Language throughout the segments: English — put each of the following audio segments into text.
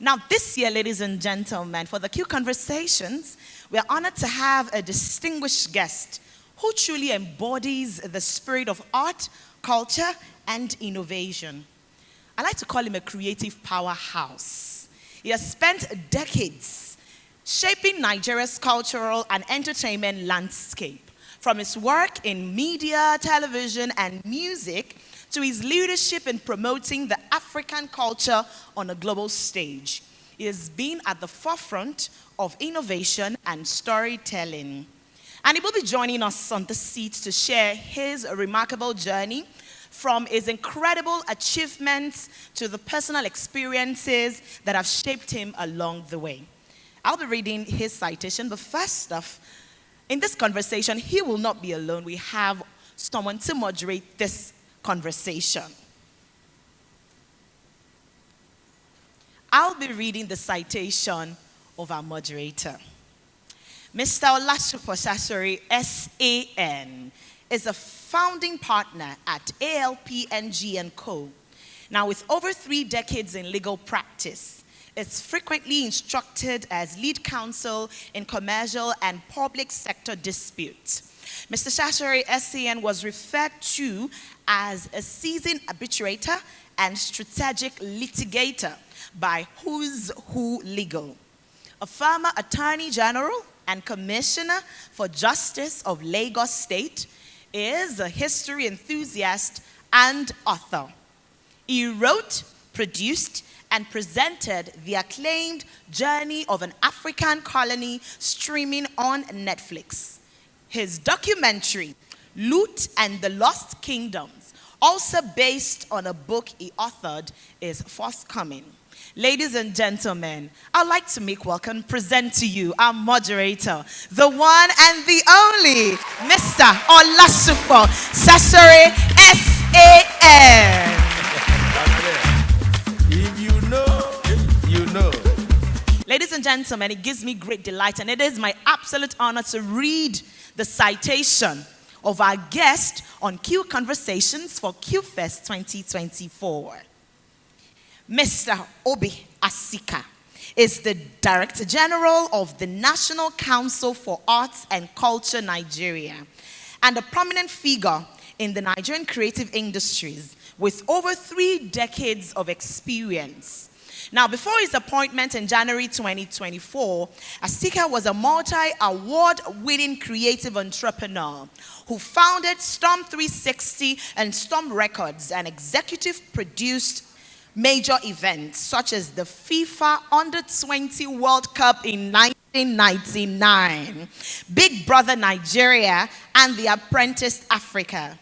Now, this year, ladies and gentlemen, for the Q Conversations, we are honored to have a distinguished guest who truly embodies the spirit of art, culture, and innovation. I like to call him a creative powerhouse. He has spent decades shaping Nigeria's cultural and entertainment landscape, from his work in media, television, and music to his leadership in promoting the African culture on a global stage. He has been at the forefront of innovation and storytelling. And he will be joining us on the seat to share his remarkable journey from his incredible achievements to the personal experiences that have shaped him along the way. I'll be reading his citation, but first off, in this conversation, he will not be alone. We have someone to moderate this conversation. I'll be reading the citation of our moderator. Mr. Olasupo Sasori, SAN, is a founding partner at ALP&G & Co. Now, with over 3 decades in legal practice, it's frequently instructed as lead counsel in commercial and public sector disputes. Mr. Sasori, SAN, was referred to as a seasoned arbitrator and strategic litigator by Who's Who Legal, a former Attorney General and Commissioner for Justice of Lagos State, is a history enthusiast and author. He wrote, produced, and presented the acclaimed Journey of an African Colony streaming on Netflix. His documentary, Loot and the Lost Kingdoms, also based on a book he authored, is forthcoming. Ladies and gentlemen, I'd like to present to you our moderator, the one and the only, Mr. Olasupo Sasori, SAN. If you know, you know. Ladies and gentlemen, it gives me great delight, and it is my absolute honor to read the citation of our guest on Q Conversations for Qfest 2024. Mr. Obi Asika is the Director General of the National Council for Arts and Culture Nigeria and a prominent figure in the Nigerian creative industries with over 3 decades of experience. Now, before his appointment in January 2024, Asika was a multi-award-winning creative entrepreneur who founded Storm 360 and Storm Records and executive-produced major events such as the FIFA Under-20 World Cup in 1999, Big Brother Nigeria, and The Apprentice Africa.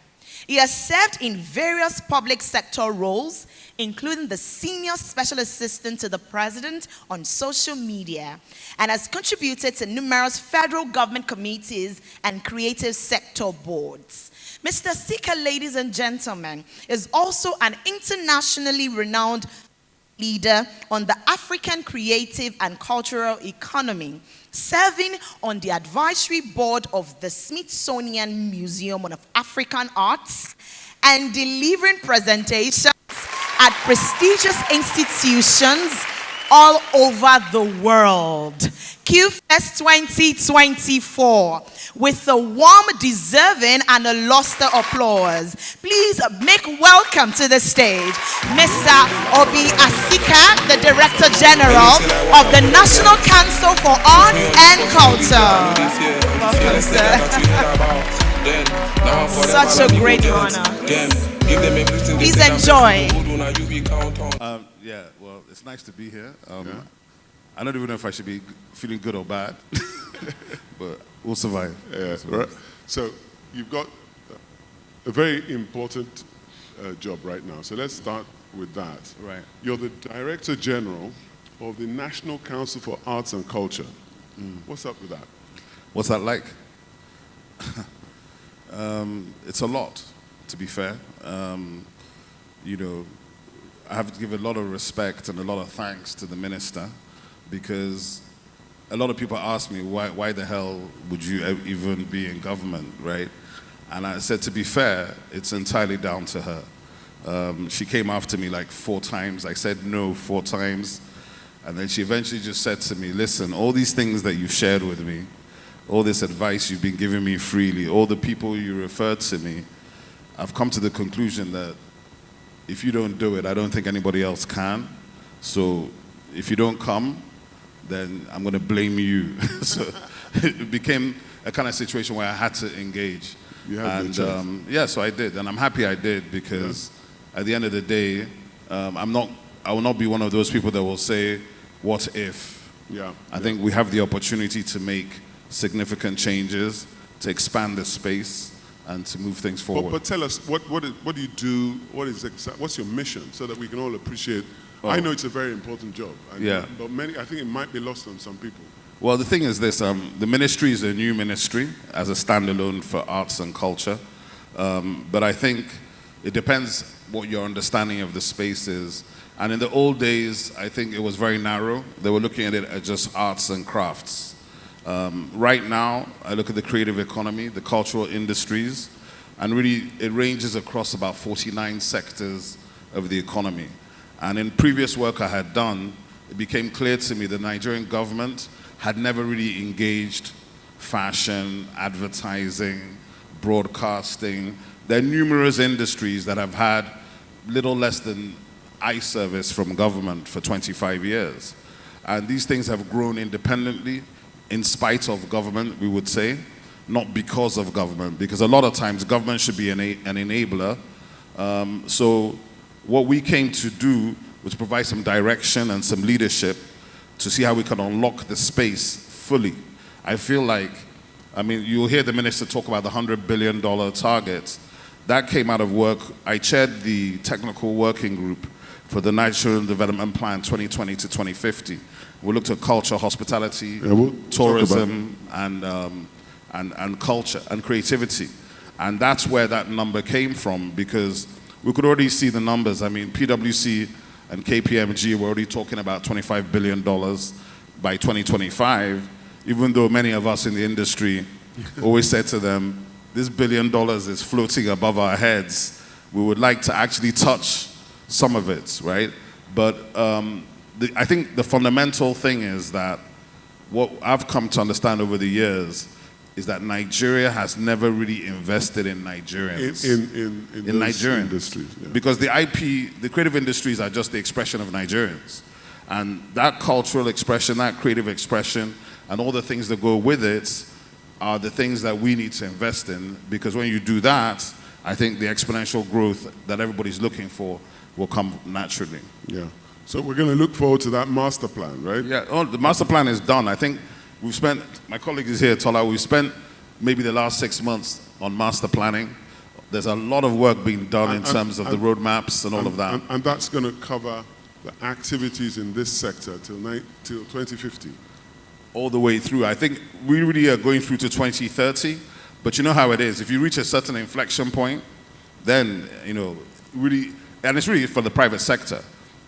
He has served in various public sector roles, including the Senior Special Assistant to the President on social media, and has contributed to numerous federal government committees and creative sector boards. Mr. Sika, ladies and gentlemen, is also an internationally renowned leader on the African creative and cultural economy, serving on the advisory board of the Smithsonian Museum of African Arts and delivering presentations at prestigious institutions all over the world. Qfest 2024, with a warm, deserving, and a lustre applause. Please make welcome to the stage Mr. Obi Asika, the Director General of the National Council for Arts and Culture. Welcome, sir. Such a great honor. Please enjoy. Yeah, well, it's nice to be here. I don't even know if I should be feeling good or bad, but we'll survive. Yeah, right. So you've got a very important job right now. So let's start with that. Right. You're the Director General of the National Council for Arts and Culture. What's up with that? What's that like? It's a lot, to be fair. You know, I have to give a lot of respect and a lot of thanks to the minister, because a lot of people ask me, why the hell would you even be in government, right? And I said, to be fair, it's entirely down to her. She came after me like 4 times. I said no 4 times. And then she eventually just said to me, listen, all these things that you've shared with me, all this advice you've been giving me freely, all the people you referred to me, I've come to the conclusion that if you don't do it, I don't think anybody else can. So if you don't come, then I'm going to blame you. So it became a kind of situation where I had to engage. You had the chance. Yeah, so I did, and I'm happy I did, because at the end of the day, I will not be one of those people that will say, what if? Yeah. I think we have the opportunity to make significant changes, to expand the space, and to move things forward. But tell us, what do you do? What's your mission, so that we can all appreciate? I know it's a very important job. But I think it might be lost on some people. Well, the thing is this, the ministry is a new ministry as a standalone for arts and culture. But I think it depends what your understanding of the space is. And in the old days, I think it was very narrow. They were looking at it as just arts and crafts. Right now, I look at the creative economy, the cultural industries, and really it ranges across about 49 sectors of the economy. And in previous work I had done, it became clear to me the Nigerian government had never really engaged fashion, advertising, broadcasting. There are numerous industries that have had little less than eye service from government for 25 years. And these things have grown independently, in spite of government, we would say, not because of government, because a lot of times government should be an enabler. So what we came to do was provide some direction and some leadership to see how we can unlock the space fully. I feel like, you'll hear the minister talk about the $100 billion target. That came out of work. I chaired the technical working group for the National Development Plan 2020 to 2050. We looked at culture, hospitality, tourism, and culture and creativity. And that's where that number came from, because we could already see the numbers. PwC and KPMG were already talking about $25 billion by 2025, even though many of us in the industry always said to them, this $1 billion is floating above our heads. We would like to actually touch some of it, right? But I think the fundamental thing is that what I've come to understand over the years is that Nigeria has never really invested in Nigerians. In Nigerians. Industries. Yeah. Because the creative industries are just the expression of Nigerians. And that cultural expression, that creative expression, and all the things that go with it are the things that we need to invest in, because when you do that, I think the exponential growth that everybody's looking for will come naturally. Yeah. So we're going to look forward to that master plan, right? Yeah, the master plan is done. I think we've spent, my colleague is here, Tola, we've spent maybe the last 6 months on master planning. There's a lot of work being done in terms of the roadmaps and all of that. And that's going to cover the activities in this sector till 2050. All the way through. I think we really are going through to 2030, but you know how it is. If you reach a certain inflection point, then, really, and it's really for the private sector,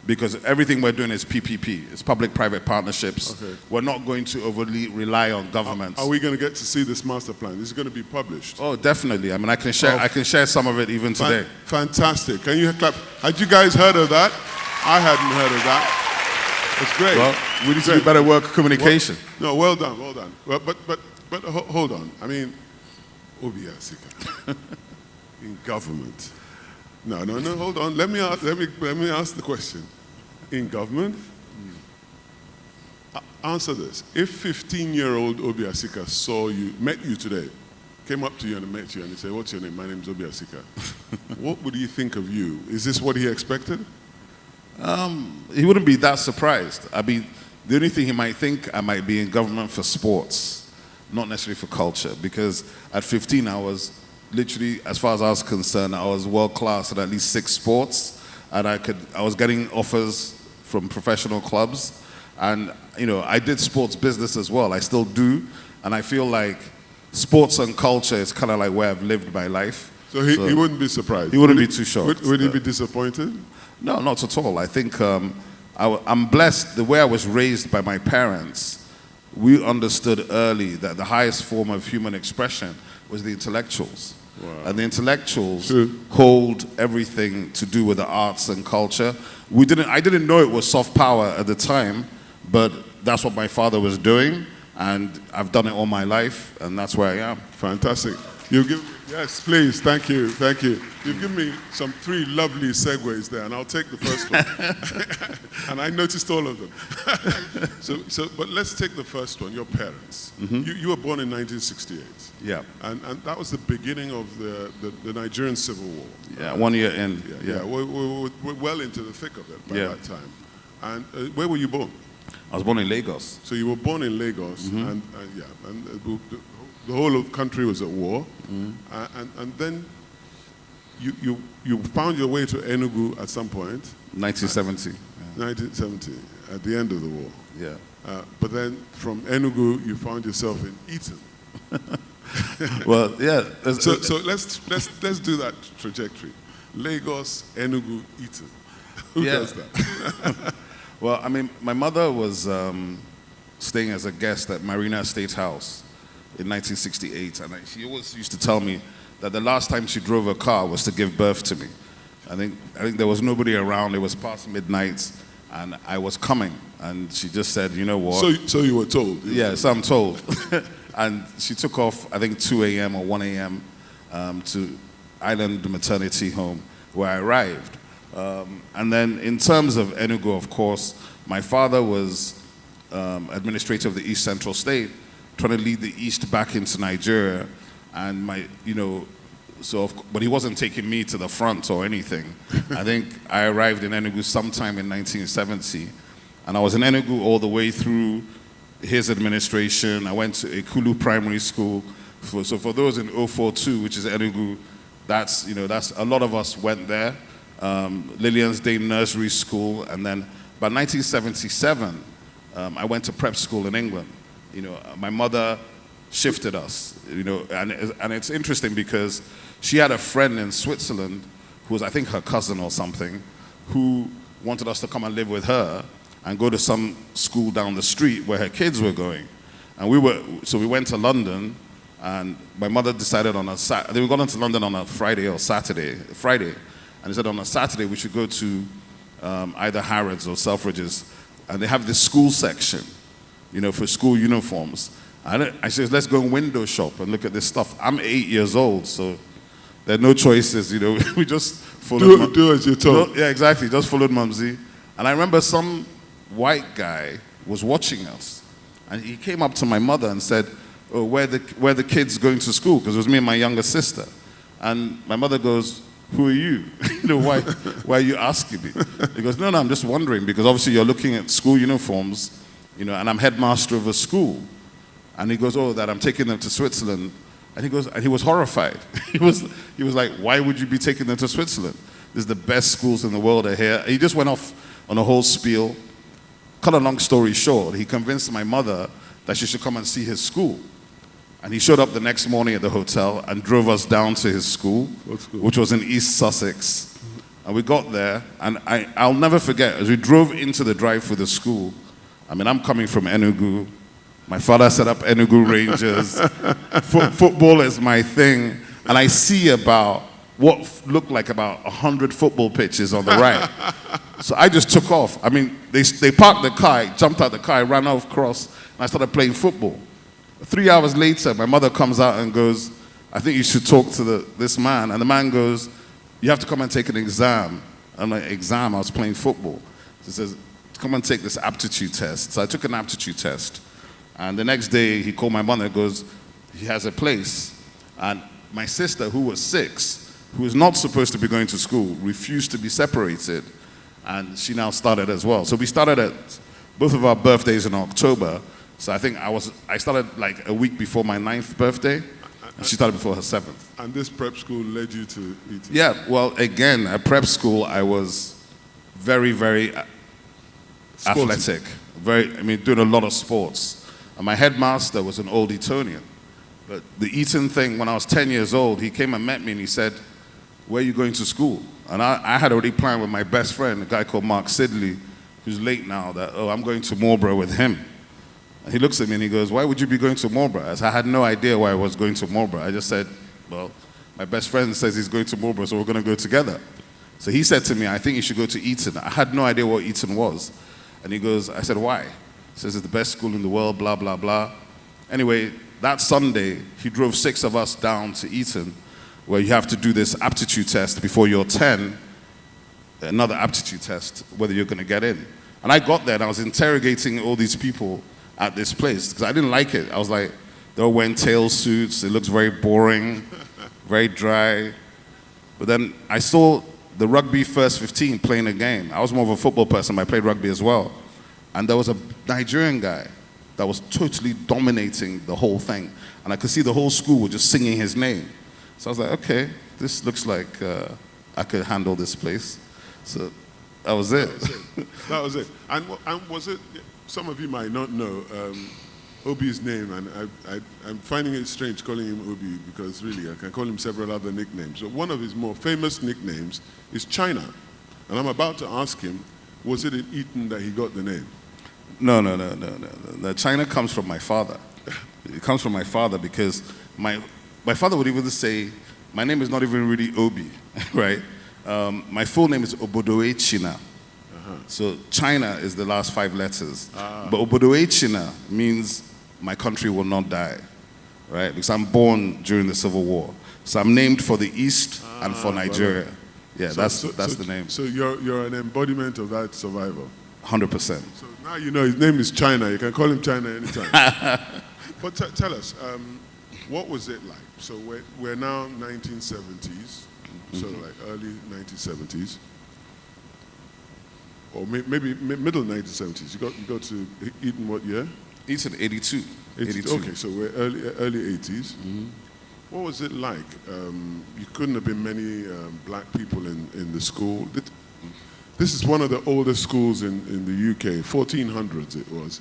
because everything we're doing is PPP. It's public-private partnerships. Okay. We're not going to overly rely on governments. Are we going to get to see this master plan? This is going to be published. Oh, definitely. I can share some of it even today. Fantastic. Can you clap? Had you guys heard of that? I hadn't heard of that. It's great. Well, we need to do better work communication. Well done, well done. Well, but hold on. Obiasika in government. No, hold on. Let me ask the question. In government, answer this. If 15-year-old Obiasika met you today, came up to you and met you and he said, "What's your name?" "My name's Obiasika." What would he think of you? Is this what he expected? He wouldn't be that surprised. The only thing he might think, I might be in government for sports, not necessarily for culture, because at 15 I was literally, as far as I was concerned, I was world class at least 6 sports, and I was getting offers from professional clubs, and I did sports business as well. I still do, and I feel like sports and culture is kind of like where I've lived my life. So he wouldn't be surprised. He wouldn't be too shocked. Would he be disappointed? No, not at all. I think I'm blessed. The way I was raised by my parents, we understood early that the highest form of human expression was the intellectuals. Wow. And the intellectuals hold everything to do with the arts and culture. I didn't know it was soft power at the time, But that's what my father was doing, and I've done it all my life, and that's where I am. Fantastic. Yes, please. Thank you. Thank you. You've given me some 3 lovely segues there, and I'll take the first one. And I noticed all of them. But let's take the first one. Your parents. You were born in 1968. Yeah. And that was the beginning of the Nigerian Civil War. Yeah, 1 year in. Yeah. We're well into the thick of it by that time. And where were you born? I was born in Lagos. So you were born in Lagos, and the whole of the country was at war, and then you found your way to Enugu at some point. 1970. 1970, at the end of the war. Yeah. But then from Enugu, you found yourself in Eton. Well, yeah. So let's do that trajectory. Lagos, Enugu, Eton. Who does that? Well, I mean, my mother was staying as a guest at Marina Estate House in 1968, and she always used to tell me that the last time she drove a car was to give birth to me. I think there was nobody around. It was past midnight, and I was coming, and she just said, you know what? So you were told? Yes, I'm told. And she took off, I think 2 a.m. or 1 a.m. To Island Maternity Home, where I arrived. And then in terms of Enugu, of course, my father was administrator of the East Central State, trying to lead the East back into Nigeria. And but he wasn't taking me to the front or anything. I think I arrived in Enugu sometime in 1970. And I was in Enugu all the way through his administration. I went to Ekulu Primary School. So for those in 042, which is Enugu, that's a lot of us went there. Lillian's Day Nursery School, and then by 1977, I went to prep school in England. My mother shifted us, and it's interesting because she had a friend in Switzerland who was, I think, her cousin or something, who wanted us to come and live with her and go to some school down the street where her kids were going. And we went to London, and my mother decided on we got into London on a Friday, and he said on a Saturday we should go to either Harrods or Selfridges, and they have this school section, for school uniforms. I said, let's go and window shop and look at this stuff. I'm 8 years old, so there are no choices, we just followed. Do as you're told. Yeah, exactly, just followed Mumsy. And I remember some white guy was watching us, and he came up to my mother and said, oh, where the kids going to school? Because it was me and my younger sister. And my mother goes, who are you? Why are you asking me? He goes, no, I'm just wondering, because obviously you're looking at school uniforms, and I'm headmaster of a school. And he goes, oh, that I'm taking them to Switzerland. And he was horrified. He was like, why would you be taking them to Switzerland? This is the best schools in the world are here. And he just went off on a whole spiel. Cut a long story short, he convinced my mother that she should come and see his school. And he showed up the next morning at the hotel and drove us down to his school, which was in East Sussex. And we got there, and I'll never forget, as we drove into the drive for the school, I'm coming from Enugu. My father set up Enugu Rangers. Football is my thing. And I see about what looked like about 100 football pitches on the right. So I just took off. They parked the car, I jumped out the car, I ran across, and I started playing football. 3 hours later, my mother comes out and goes, I think you should talk to this man. And the man goes, you have to come and take an exam. I'm like, exam? I was playing football. He says, come and take this aptitude test. So I took an aptitude test. And the next day, he called my mother and goes, he has a place. And my sister, who was 6, who was not supposed to be going to school, refused to be separated. And she now started as well. So we started at both of our birthdays in October. So I think I started like a week before my 9th birthday, and she started before her 7th. And this prep school led you to Eton? Yeah, well, again, at prep school, I was very, very athletic. Doing a lot of sports. And my headmaster was an old Etonian. But the Eton thing, when I was 10 years old, he came and met me and he said, where are you going to school? And I had already planned with my best friend, a guy called Mark Sidley, who's late now, that, I'm going to Marlborough with him. And he looks at me and he goes, why would you be going to Marlborough? I had no idea why I was going to Marlborough. I just said, well, my best friend says he's going to Marlborough, so we're going to go together. So he said to me, I think you should go to Eton. I had no idea what Eton was. And he goes, I said, why? Says it's the best school in the world, blah, blah, blah. Anyway, that Sunday, he drove 6 of us down to Eton, where you have to do this aptitude test before you're 10, another aptitude test, whether you're going to get in. And I got there, and I was interrogating all these people at this place, because I didn't like it. I was like, they're all wearing tail suits, it looks very boring, very dry. But then I saw the rugby first 15 playing a game. I was more of a football person, but I played rugby as well. And there was a Nigerian guy that was totally dominating the whole thing. And I could see the whole school was just singing his name. So I was like, okay, this looks like I could handle this place. So that was it. That was it. And was it, some of you might not know Obi's name, and I'm finding it strange calling him Obi, because really I can call him several other nicknames. So one of his more famous nicknames is China. And I'm about to ask him, was it in Eton that he got the name? No. The China comes from my father. It comes from my father because my father would even say, my name is not even really Obi, right? My full name is Obodoe China. So China is the last 5 letters. But Obodoe China means my country will not die, right? Because I'm born during the Civil War. So I'm named for the East and for Nigeria. Well, yeah, that's the name. So you're an embodiment of that survival. 100%. So now you know his name is China. You can call him China anytime. But tell us, what was it like? So we're now 1970s, sort of like early 1970s, or maybe middle 1970s. You got to Eton what year? Eton 82. 82. Okay, so we're early 80s. What was it like? You couldn't have been many black people in the school. This is one of the oldest schools in the UK, 1400s it was.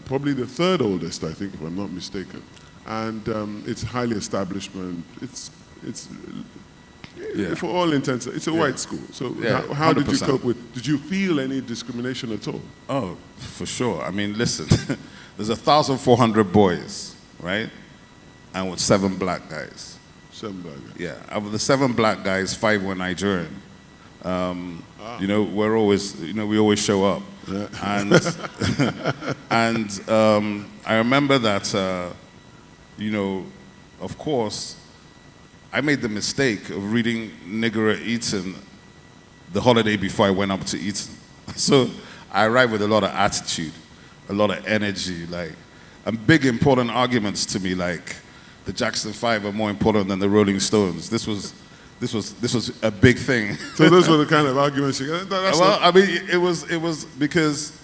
Probably the 3rd oldest, I think, if I'm not mistaken. And it's highly establishment. It's for all intents, it's a white school. So how did you cope with, did you feel any discrimination at all? Oh, for sure. I mean, listen, there's 1,400 boys, right? And with 7 black guys. 7 black guys. Yeah, out of the 7 black guys, 5 were Nigerian. You know, we're always, we always show up. Yeah. And I remember that, of course, I made the mistake of reading Nigger at Eton the holiday before I went up to Eton. So I arrived with a lot of attitude, a lot of energy, and big important arguments to me, like the Jackson 5 are more important than the Rolling Stones. This was a big thing. So those were the kind of arguments you got? I mean, it was because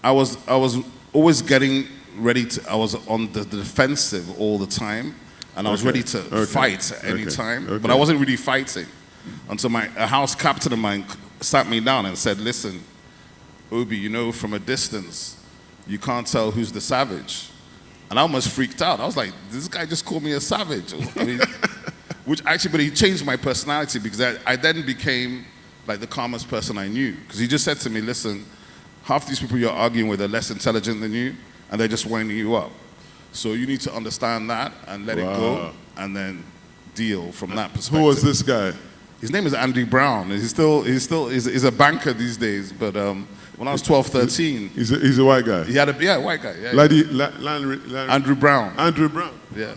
I was always getting ready to, I was on the defensive all the time, and I was ready to fight at any time, but I wasn't really fighting until a house captain of mine sat me down and said, listen, Obi, from a distance, you can't tell who's the savage. And I almost freaked out. I was like, this guy just called me a savage. I mean, but he changed my personality, because I then became like the calmest person I knew. Because he just said to me, listen, half these people you're arguing with are less intelligent than you, and they're just winding you up. So you need to understand that and let it go, and then deal from that perspective. Who was this guy? His name is Andy Brown. He's a banker these days, but when I was 12, 13... He's a white guy? He had a white guy. Yeah, Andrew Brown. Andrew Brown. Yeah.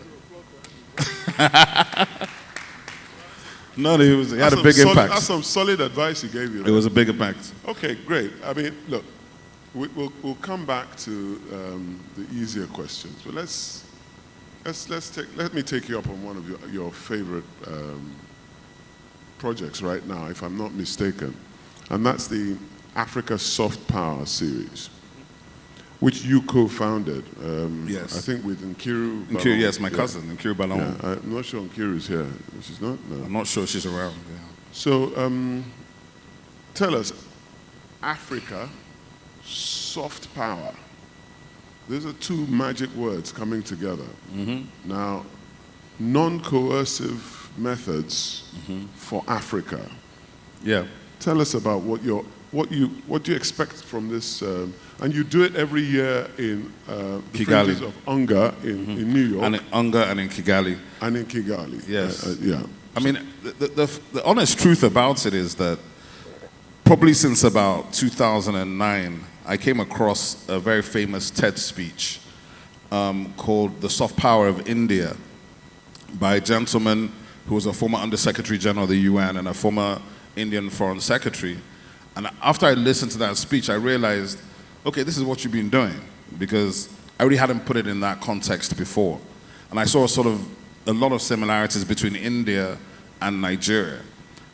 No, he had a big impact. That's some solid advice he gave you. It was a big impact. Okay, great. I mean, look, we'll come back to the easier questions, but let me take you up on one of your favorite projects right now, if I'm not mistaken, and that's the Africa Soft Power series, which you co-founded. Yes. I think with Nkiru. Nkiru, yes, my cousin, Nkiru Balon. Yeah, I'm not sure Nkiru's here. She's not? No. I'm not sure she's around. Yeah. So, tell us, Africa Soft Power. Those are 2 magic words coming together. Now, non-coercive methods for Africa. Yeah. Tell us about what you expect from this, and you do it every year in the fringes of Unga in New York. And in Unga and in Kigali. And in Kigali. Yes. Yeah. I mean, the honest truth about it is that probably since about 2009, I came across a very famous TED speech called The Soft Power of India by a gentleman who was a former Undersecretary General of the UN and a former Indian Foreign Secretary. And after I listened to that speech, I realized, okay, this is what you've been doing, because I really hadn't put it in that context before. And I saw sort of a lot of similarities between India and Nigeria.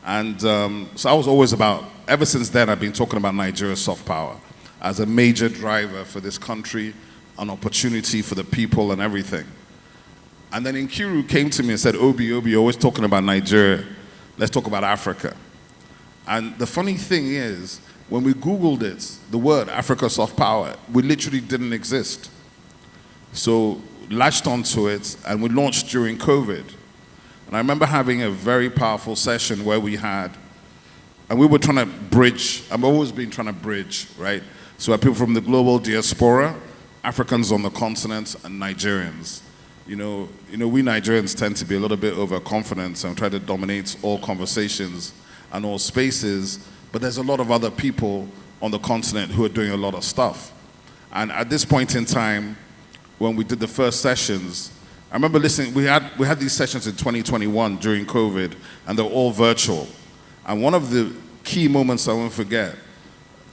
And so I was always about, ever since then, I've been talking about Nigeria's soft power as a major driver for this country, an opportunity for the people and everything. And then Nkiru came to me and said, Obi, you're always talking about Nigeria. Let's talk about Africa. And the funny thing is, when we Googled it, the word Africa soft power, we literally didn't exist. So latched onto it, and we launched during COVID. And I remember having a very powerful session where we had, and we were trying to bridge, I've always been trying to bridge, right? So we had people from the global diaspora, Africans on the continent, and Nigerians. You know, we Nigerians tend to be a little bit overconfident and try to dominate all conversations and all spaces, but there's a lot of other people on the continent who are doing a lot of stuff. And at this point in time, when we did the first sessions, I remember listening, we had these sessions in 2021 during COVID, and they're all virtual. And one of the key moments I won't forget,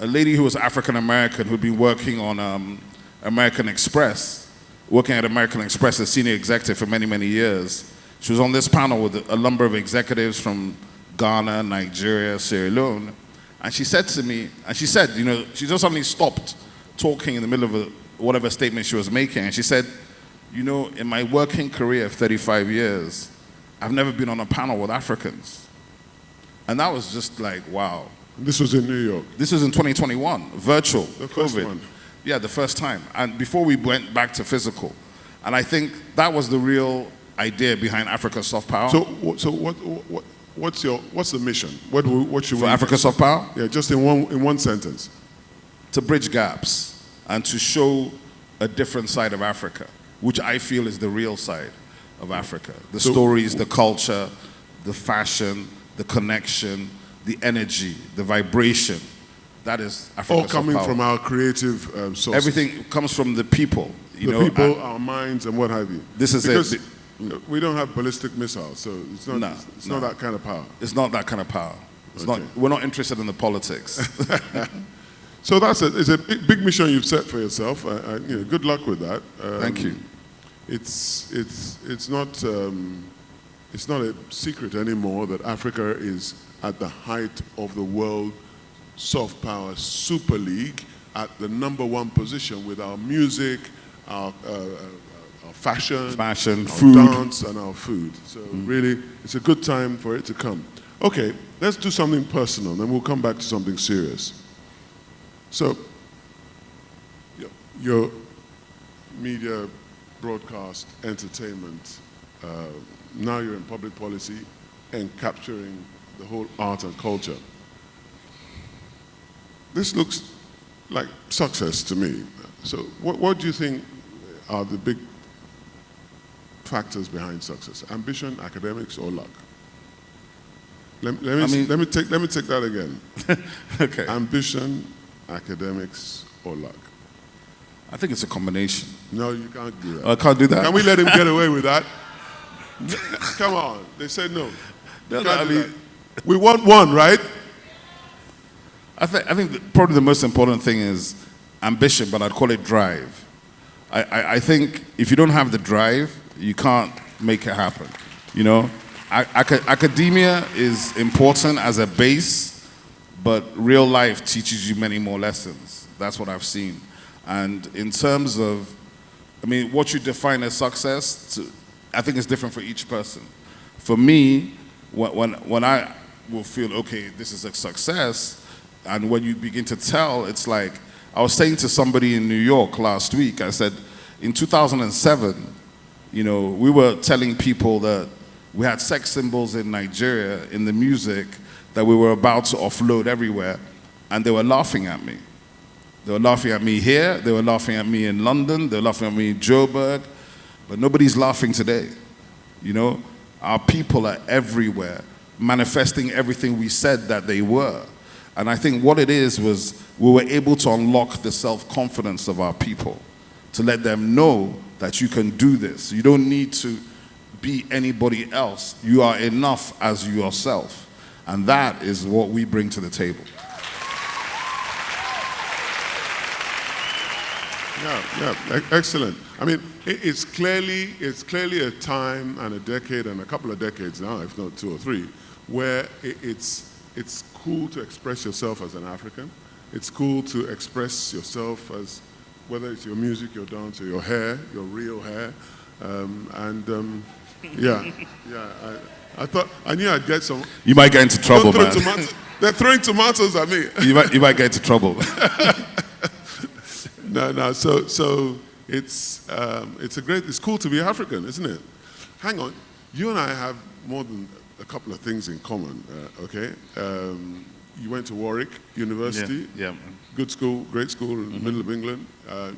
a lady who was African American who'd been working on American Express, working at American Express as senior executive for many, many years. She was on this panel with a number of executives from Ghana, Nigeria, Sierra Leone. And she said to me, and she said, she just suddenly stopped talking in the middle of whatever statement she was making. And she said, in my working career of 35 years, I've never been on a panel with Africans. And that was just like, wow. This was in New York? This was in 2021, virtual, the first COVID. One. Yeah, the first time. And before we went back to physical. And I think that was the real idea behind Africa's soft power. So what's the mission? What should for Africa's soft power? Yeah, just in one sentence. To bridge gaps and to show a different side of Africa, which I feel is the real side of Africa. The stories, the culture, the fashion, the connection, the energy, the vibration. That is Africa's all coming soft power. From our creative sources. Everything comes from the people. People, our minds, and what have you. This is because it. We don't have ballistic missiles, so it's not that kind of power. It's not that kind of power. Okay. We're not interested in the politics. So it's a big mission you've set for yourself. Good luck with that. Thank you. It's not a secret anymore that Africa is at the height of the world soft power super league, at the #1 position with our music, our fashion, our food, dance, and our food. So really, it's a good time for it to come. Okay, let's do something personal, then we'll come back to something serious. So, your media, broadcast, entertainment, now you're in public policy and capturing the whole art and culture. This looks like success to me. So what do you think are the big factors behind success? Ambition, academics, or luck? Let me take that again. Okay. Ambition, academics, or luck? I think it's a combination. No, you can't do that. I can't do that. Can we let him get away with that? Come on. They said no. We want one, right? I think probably the most important thing is ambition, but I'd call it drive. I think if you don't have the drive, you can't make it happen. Academia is important as a base, but real life teaches you many more lessons. That's what I've seen. And in terms of, what you define as success, I think it's different for each person. For me, when I will feel, okay, this is a success, and when you begin to tell, it's like, I was saying to somebody in New York last week, I said, in 2007, we were telling people that we had sex symbols in Nigeria, in the music, that we were about to offload everywhere, and they were laughing at me. They were laughing at me here, they were laughing at me in London, they were laughing at me in Joburg, but nobody's laughing today. Our people are everywhere, manifesting everything we said that they were. And I think what it is was we were able to unlock the self-confidence of our people, to let them know that you can do this. You don't need to be anybody else. You are enough as yourself. And that is what we bring to the table. Yeah, excellent. I mean, it's clearly a time and a decade and a couple of decades now, if not 2 or 3, where it's cool to express yourself as an African. It's cool to express yourself as, whether it's your music, your dance, or your hair, your real hair. I thought, I knew I'd get some. You might get into trouble, man. They're throwing tomatoes at me. You might get into trouble. No. So it's cool to be African, isn't it? Hang on, you and I have more than a couple of things in common. Okay, you went to Warwick University. Yeah. Good school, great school in the middle of England.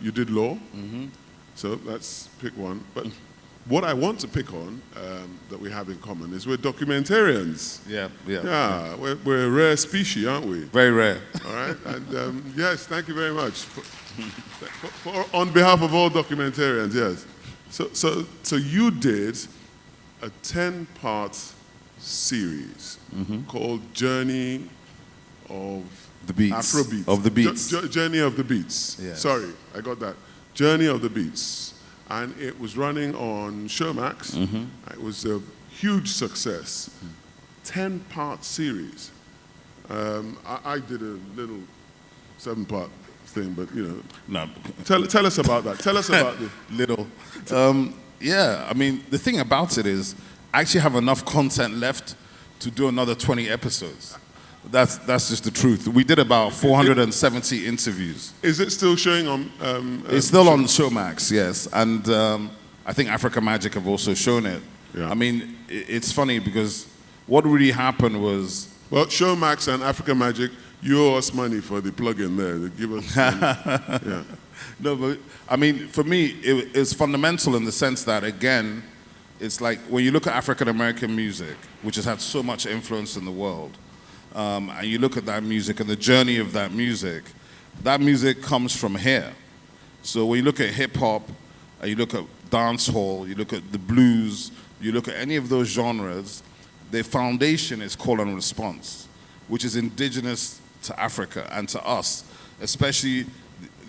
You did law. So let's pick one. But what I want to pick on that we have in common is we're documentarians. Yeah. We're a rare species, aren't we? Very rare. All right, and yes, thank you very much. On behalf of all documentarians, yes. So you did a 10-part series called Journey of the Beats. Afrobeats. Of the Beats. Journey of the Beats. Yes. Sorry, I got that. Journey of the Beats. And it was running on Showmax. It was a huge success. 10-part series. I did a little 7-part thing, but No. Tell us about that. Tell us about the Little. Yeah, I mean, the thing about it is, I actually have enough content left to do another 20 episodes. That's just the truth. We did about 470 interviews. Is it still showing on? It's still on Showmax, yes. And I think Africa Magic have also shown it. Yeah. I mean, it's funny because what really happened was... Well, Showmax and Africa Magic, you owe us money for the plug-in there. They give us yeah. No, but I mean, for me, it's fundamental in the sense that, again, it's like when you look at African American music, which has had so much influence in the world, and you look at that music and the journey of that music comes from here. So when you look at hip hop, you look at dance hall, you look at the blues, you look at any of those genres, their foundation is call and response, which is indigenous to Africa and to us, especially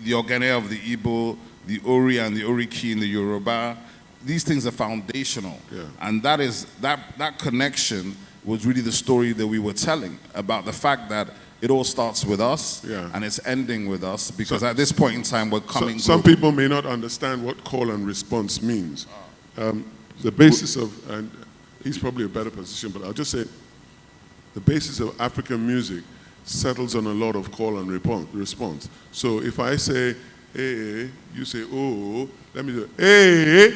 the Ogene of the Igbo, the Ori and the Oriki in the Yoruba. These things are foundational. Yeah. And that connection was really the story that we were telling about the fact that it all starts with us and it's ending with us because at this point in time we're coming. Some people may not understand what call and response means. The basis of, and he's probably a better position, but I'll just say the basis of African music settles on a lot of call and response. So if I say, hey, you say, oh, let me do, hey.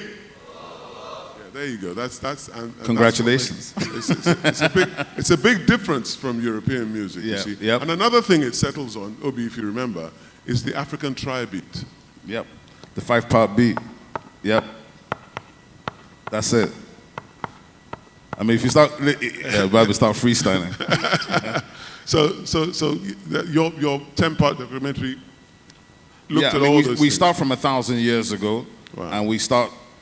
There you go. That's and congratulations. It's a big difference from European music. Yeah. You see. Yep. And another thing it settles on, Obi, if you remember, is the African tri-beat. Yep. The 5-part beat. Yep. That's it. I mean, if you start, rather start freestyling. So your 10-part documentary looked at all those things. We start from 1,000 years ago, Wow.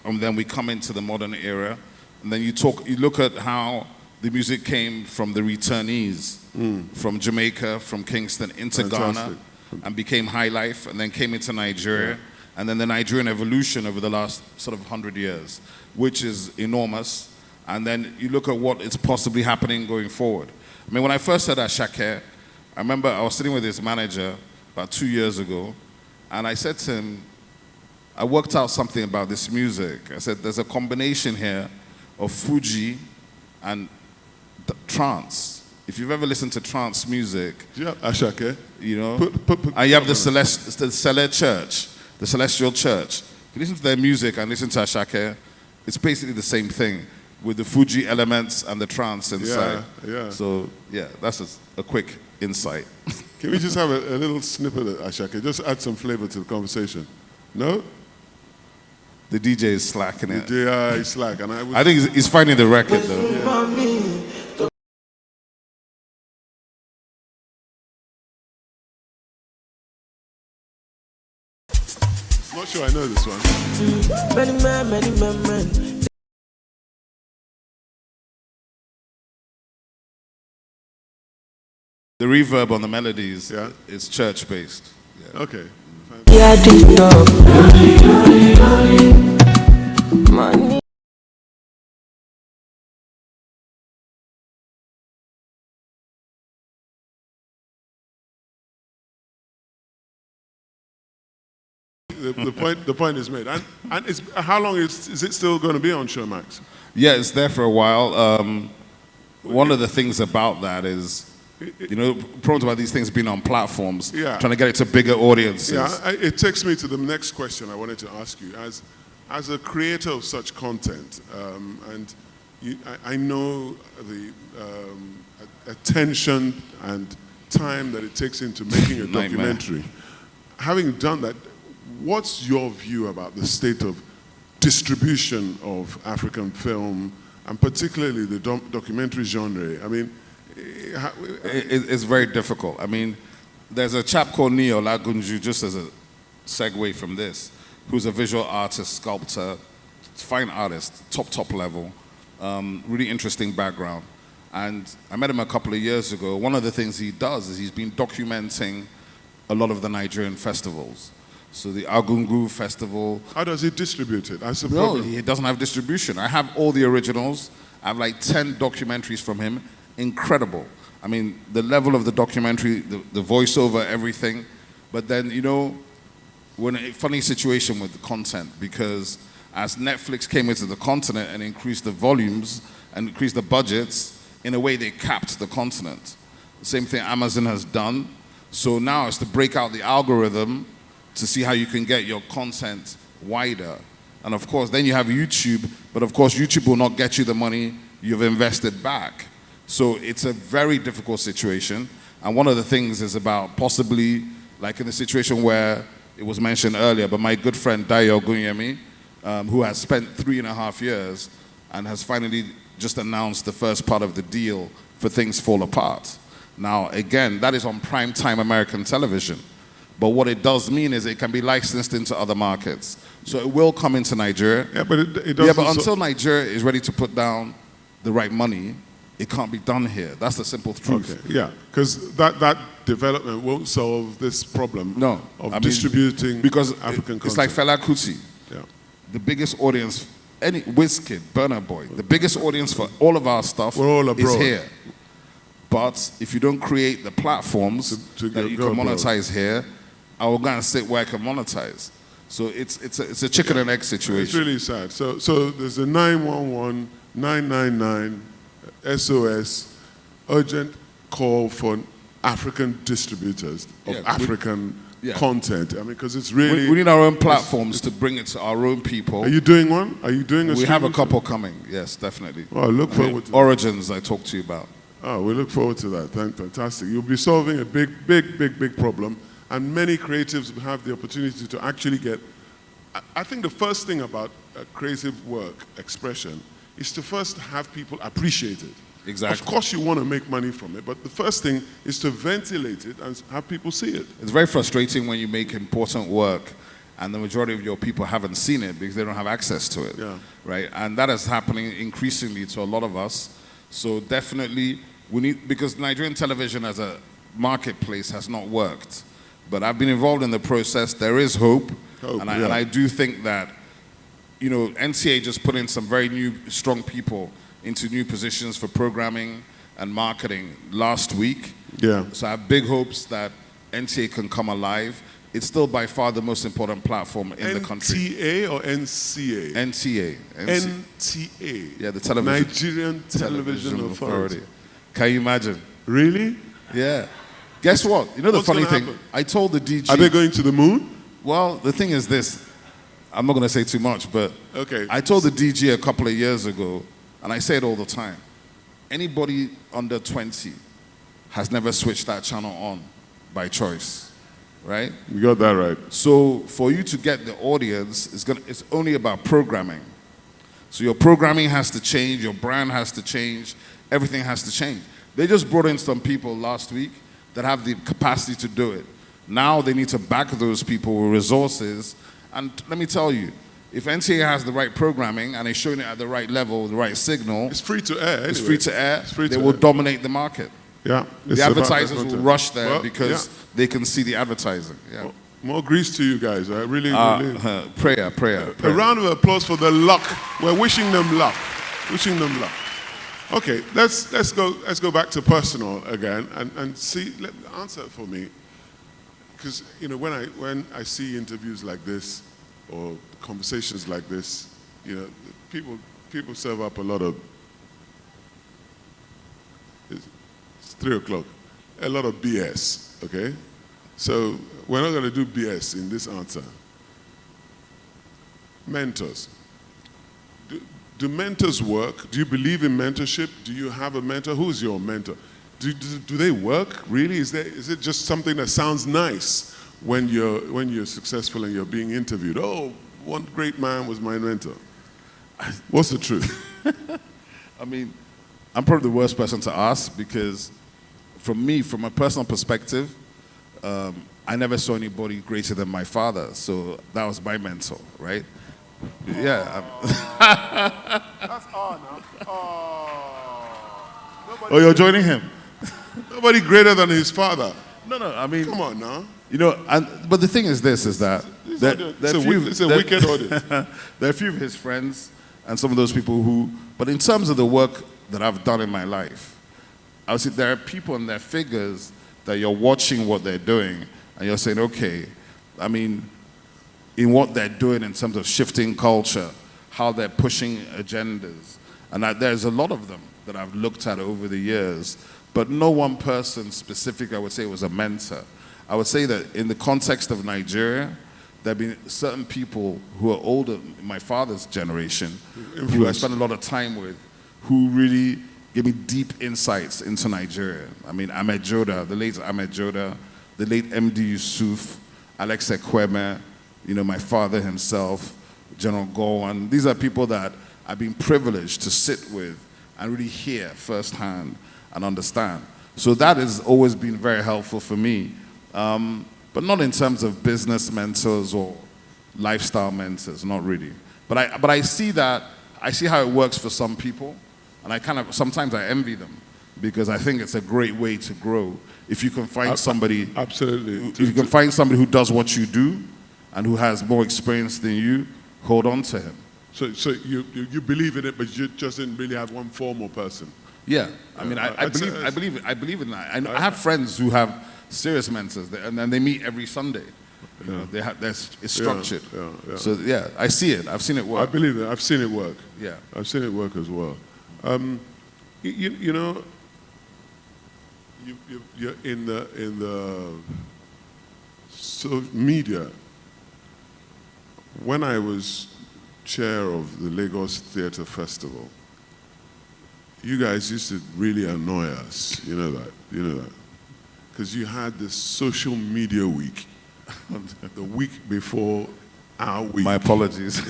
and then we come into the modern era, and then you look at how the music came from the returnees, from Jamaica, from Kingston into Ghana, and became high life, and then came into Nigeria, and then the Nigerian evolution over the last sort of 100 years, which is enormous. And then you look at what is possibly happening going forward. I mean, when I first said Ashake, I remember I was sitting with his manager about 2 years ago, and I said to him, I worked out something about this music. I said, there's a combination here of Fuji and trance. If you've ever listened to trance music, Ashake, you know, and you have the Celestial Church, the Celestial Church. If you listen to their music and listen to Ashake, it's basically the same thing with the Fuji elements and the trance inside. Yeah. So, yeah, that's a quick insight. Can we just have a little snippet of Ashake? Just add some flavor to the conversation. No? The DJ is slacking it. Yeah, he's slack. And I think he's finding the record, though. Yeah. not sure I know this one. Many men. The reverb on the melodies Yeah. is church-based. Yeah. Okay. Yeah, TikTok. Money. The point is made. And how long is it still going to be on Showmax? Yeah, it's there for a while. One of the things about that is, problems about these things being on platforms, Yeah. trying to get it to bigger audiences. Yeah, it takes me to the next question I wanted to ask you. As a creator of such content, I know the attention and time that it takes into making a Nightmare. documentary. Having done that, what's your view about the state of distribution of African film, and particularly the documentary genre? I mean, It's very difficult. I mean, there's a chap called Neo Lagunju, just as a segue from this, who's a visual artist, sculptor, fine artist, top level, really interesting background. And I met him a couple of years ago. One of the things he does is he's been documenting a lot of the Nigerian festivals. So the Argungu Festival. how does he distribute it? That's the No, problem. he doesn't have distribution. I have all the originals. I have like 10 documentaries from him. Incredible. I mean, the level of the documentary, the voiceover, everything. But then, we're in a funny situation with the content, because as Netflix came into the continent and increased the volumes and increased the budgets, in a way they capped the continent. The same thing Amazon has done. So now it's to break out the algorithm to see how you can get your content wider. And of course, then you have YouTube, but of course, YouTube will not get you the money you've invested back. So it's a very difficult situation. And one of the things is about possibly, like in the situation where it was mentioned earlier, but my good friend Dayo Gunyemi, who has spent 3.5 years and has finally just announced the first part of the deal for Things Fall Apart. Now, again, that is on primetime American television. But what it does mean is it can be licensed into other markets. So it will come into Nigeria. Yeah, but it doesn't. Yeah, but until Nigeria is ready to put down the right money, it can't be done here. That's the simple truth. Okay, yeah, because that development won't solve this problem of distributing because African it's content. like Fela Kuti. Yeah. The biggest audience, any Wizkid, Burna Boy, the biggest audience for all of our stuff We're all is abroad. here. But if you don't create the platforms To that you go can abroad. monetize here, I will go and sit where I can monetize. So it's a chicken and egg It's situation. really sad. So there's a 911, 999, SOS, urgent call for African distributors of Yeah, African yeah. content. I mean, because it's really. We need our own platforms to bring it to our own people. Are you doing one? Are you doing a We have a streaming? couple coming, yes, definitely. Oh, look forward to that. Origins I talked to you about. Oh, we look forward to that. Fantastic. You'll be solving a big problem, and many creatives will have the opportunity to actually get. I think the first thing about creative work, expression, is to first have people appreciate it. Exactly. Of course, you want to make money from it, but the first thing is to ventilate it and have people see it. It's very frustrating when you make important work and the majority of your people haven't seen it because they don't have access to it. Yeah. Right? And that is happening increasingly to a lot of us. So definitely we need, because Nigerian television as a marketplace has not worked. But I've been involved in the process. There is hope. And I do think that, NCA just put in some very new, strong people into new positions for programming and marketing last week. Yeah. So I have big hopes that NCA can come alive. It's still by far the most important platform in the country. NTA or NCA? NTA. NTA. Yeah, the television. Nigerian Television Authority. Can you imagine? Really? Yeah. Guess what? You know the What's funny gonna thing? happen? I told the DG. Are they going to the moon? Well, the thing is this. I'm not going to say too much, but Okay. I told the DG a couple of years ago, and I say it all the time, anybody under 20 has never switched that channel on by choice, right? You got that right. So for you to get the audience, it's only about programming. So your programming has to change, your brand has to change, everything has to change. They just brought in some people last week that have the capacity to do it. Now they need to back those people with resources And let me tell you, if NTA has the right programming and they're showing it at the right level, the right signal, It's free to air. it's anyway. free to air, It's free they to will air. dominate the market. Yeah. The advertisers will content. rush there Well, because yeah. they can see the advertising. Yeah. Well, more grease to you guys. I really believe. Prayer. A round of applause for the luck. We're wishing them luck. Wishing them luck. Okay, let's go back to personal again and see. Answer it for me, because you know when I see interviews like this or conversations like this, you know, people serve up a lot of. It's 3 o'clock. A lot of BS. Okay, so we're not going to do BS in this answer. Mentors. Do mentors work? Do you believe in mentorship? Do you have a mentor? Who's your mentor? Do they work? Really? Is it just something that sounds nice when you're successful and you're being interviewed? Oh, one great man was my mentor. What's the truth? I mean, I'm probably the worst person to ask because from a personal perspective, I never saw anybody greater than my father. So that was my mentor, right? Yeah. That's all now. Oh, you're joining him? Nobody greater than his father. No, I mean, Come on now. you know, but the thing is this, is that It's a wicked audience. there are a few of his friends and some of those people who, but in terms of the work that I've done in my life, I would say there are people and their figures that you're watching what they're doing and you're saying, okay, I mean, in what they're doing in terms of shifting culture, how they're pushing agendas. And there's a lot of them that I've looked at over the years, but no one person specific I would say was a mentor. I would say that in the context of Nigeria, there have been certain people who are older, in my father's generation, who I spent a lot of time with, who really gave me deep insights into Nigeria. I mean, Ahmed Joda, the late Ahmed Joda, the late MD Yusuf, Alex Ekweme, you know, my father himself, General Gowon. These are people that I've been privileged to sit with and really hear firsthand and understand. So that has always been very helpful for me, but not in terms of business mentors or lifestyle mentors, not really. But I see how it works for some people, and sometimes I envy them because I think it's a great way to grow. If you can find somebody, absolutely, if you can find somebody who does what you do, and who has more experience than you, hold on to him. So you believe in it, but you just didn't really have one formal person. Yeah, I mean, I believe in that. I have friends who have serious mentors, and then they meet every Sunday. You know, it's structured. Yeah. So yeah, I see it. I've seen it work. I believe it. I've seen it work. Yeah, I've seen it work as well. You know, you're in the media. When I was chair of the Lagos Theatre Festival, you guys used to really annoy us. You know that, because you had this social media week, the week before our week. my apologies.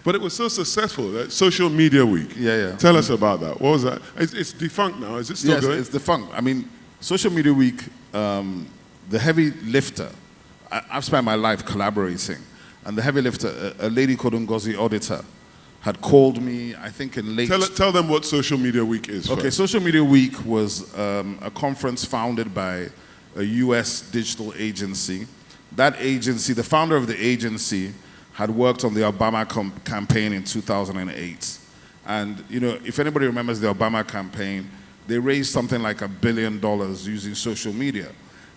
But it was so successful, that social media week. Yeah. Tell us about that. What was that? It's defunct now. Is it still going? Yes, it's defunct. I mean, social media week, the heavy lifter. I've spent my life collaborating, and the heavy lifter, a lady called Ngozi Auditor, had called me, I think in late... Tell them what Social Media Week is. Okay, first. Social Media Week was a conference founded by a US digital agency. That agency, the founder of the agency, had worked on the Obama campaign in 2008. And, you know, if anybody remembers the Obama campaign, they raised something like $1 billion using social media,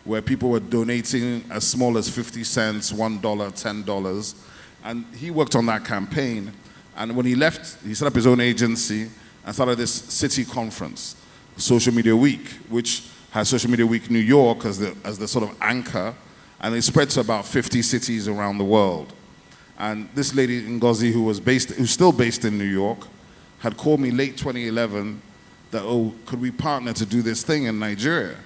where people were donating as small as 50 cents, $1, $10. And he worked on that campaign. And when he left, he set up his own agency and started this city conference, Social Media Week, which has Social Media Week New York as the sort of anchor, and it spread to about 50 cities around the world. And this lady, Ngozi, who's still based in New York, had called me late 2011 that, oh, could we partner to do this thing in Nigeria?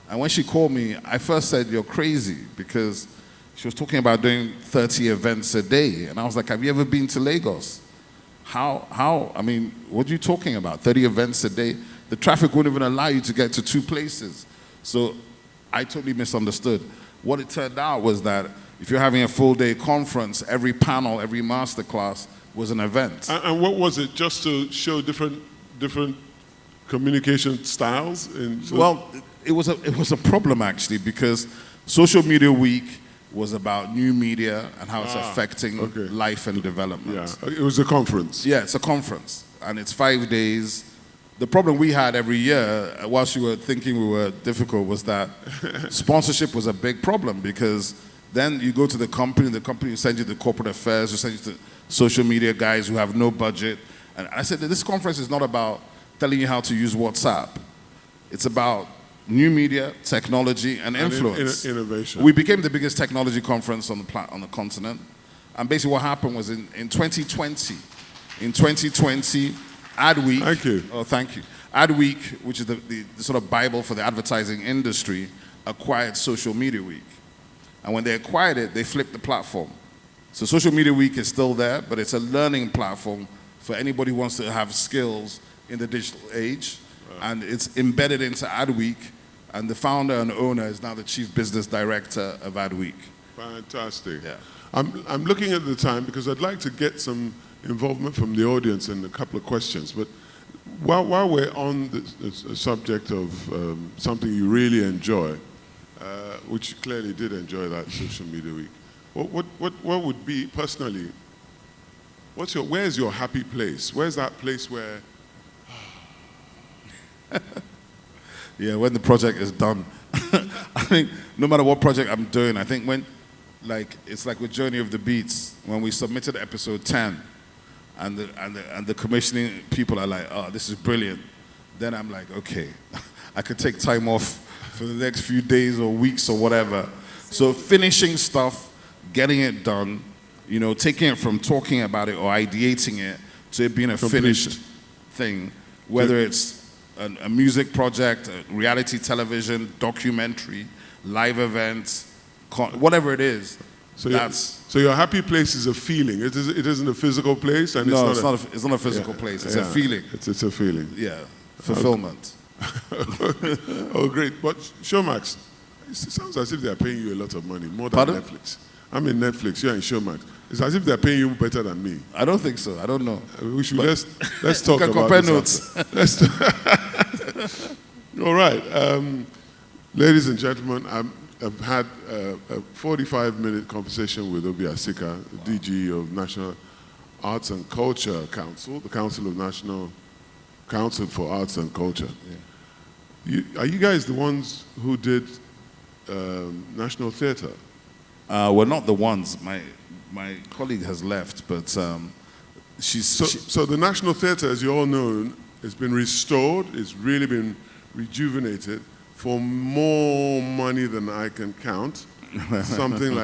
And when she called me, I first said, you're crazy, because she was talking about doing 30 events a day. And I was like, have you ever been to Lagos? How? I mean, what are you talking about? 30 events a day? The traffic wouldn't even allow you to get to 2 places. So I totally misunderstood. What it turned out was that If you're having a full-day conference, every panel, every masterclass was an event. And what was it? Just to show different communication styles? Well, it was a problem actually, because Social Media Week was about new media and how it's affecting life and development. Yeah, it was a conference. Yeah, it's a conference, and it's 5 days. The problem we had every year, whilst you were thinking we were difficult, was that sponsorship was a big problem, because then you go to the company will send you to corporate affairs, will send you to social media guys who have no budget. And I said that this conference is not about telling you how to use WhatsApp. It's about new media, technology, and influence. Innovation. We became the biggest technology conference on the continent. And basically what happened was in 2020, Adweek. Thank you. Oh, thank you. Adweek, which is the sort of Bible for the advertising industry, acquired Social Media Week. And when they acquired it, they flipped the platform. So Social Media Week is still there, but it's a learning platform for anybody who wants to have skills in the digital age. And it's embedded into Adweek, and the founder and owner is now the chief business director of Adweek. Fantastic. Yeah. I'm looking at the time because I'd like to get some involvement from the audience in a couple of questions. But while we're on the subject of something you really enjoy, which you clearly did enjoy that Social Media Week, what would be, personally, where's your happy place? Where's that place where... Yeah, when the project is done. I think no matter what project I'm doing, I think it's like with Journey of the Beats, when we submitted episode 10, and the commissioning people are like, oh, this is brilliant. Then I'm like, okay, I could take time off for the next few days or weeks or whatever. So finishing stuff, getting it done, taking it from talking about it or ideating it to it being a finished thing, whether it's a music project, a reality television, documentary, live events, whatever it is. So your happy place is a feeling. It isn't a physical place, and no, it's not a physical place. It's a feeling. It's a feeling. Yeah, fulfillment. Oh, great! But Showmax, it sounds as if they are paying you a lot of money, more than Pardon? Netflix. I'm in Netflix. You're in Showmax. It's as if they're paying you better than me. I don't think so. I don't know. We should let's talk can about compare this notes. All right, ladies and gentlemen, I've had a 45-minute conversation with Obi Asika, the DG of National Arts and Culture Council, the Council of National Council for Arts and Culture. Yeah. Are you guys the ones who did National Theatre? We're not the ones. My colleague has left, but she's... So the National Theatre, as you all know, has been restored. It's really been rejuvenated for more money than I can count. Something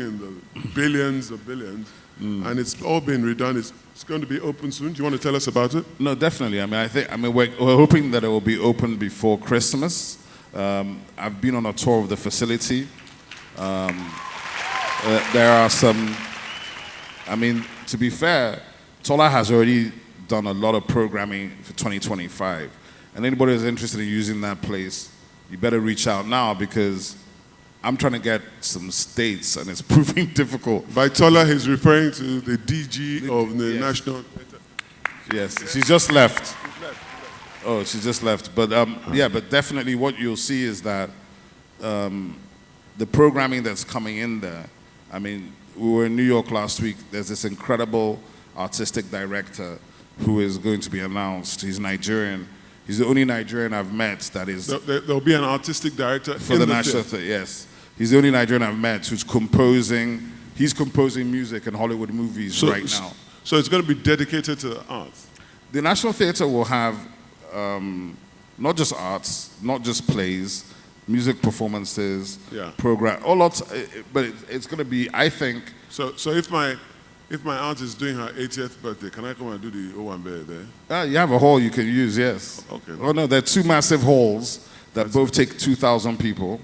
in the billions of billions. And it's all been redone. It's going to be open soon. Do you want to tell us about it? No, definitely. We're hoping that it will be open before Christmas. I've been on a tour of the facility. There are some, to be fair, Tola has already done a lot of programming for 2025. And anybody who's interested in using that place, you better reach out now, because I'm trying to get some states and it's proving difficult. By Tola, he's referring to the DG of the National Theatre. Yes, she just left. Oh, she just left. But but definitely what you'll see is that the programming that's coming in there, we were in New York last week. There's this incredible artistic director who is going to be announced. He's Nigerian. He's the only Nigerian I've met that is... There'll be an artistic director for the National Theatre, yes. He's the only Nigerian I've met who's composing. He's composing music in Hollywood movies right now. So it's going to be dedicated to the arts? The National Theatre will have not just arts, not just plays, music performances, program, all lots, but it's going to be, I think... So if my aunt is doing her 80th birthday, can I come and do the Owambe there? You have a hall you can use, yes. Okay. Oh no, there are two massive halls that both take 2,000 people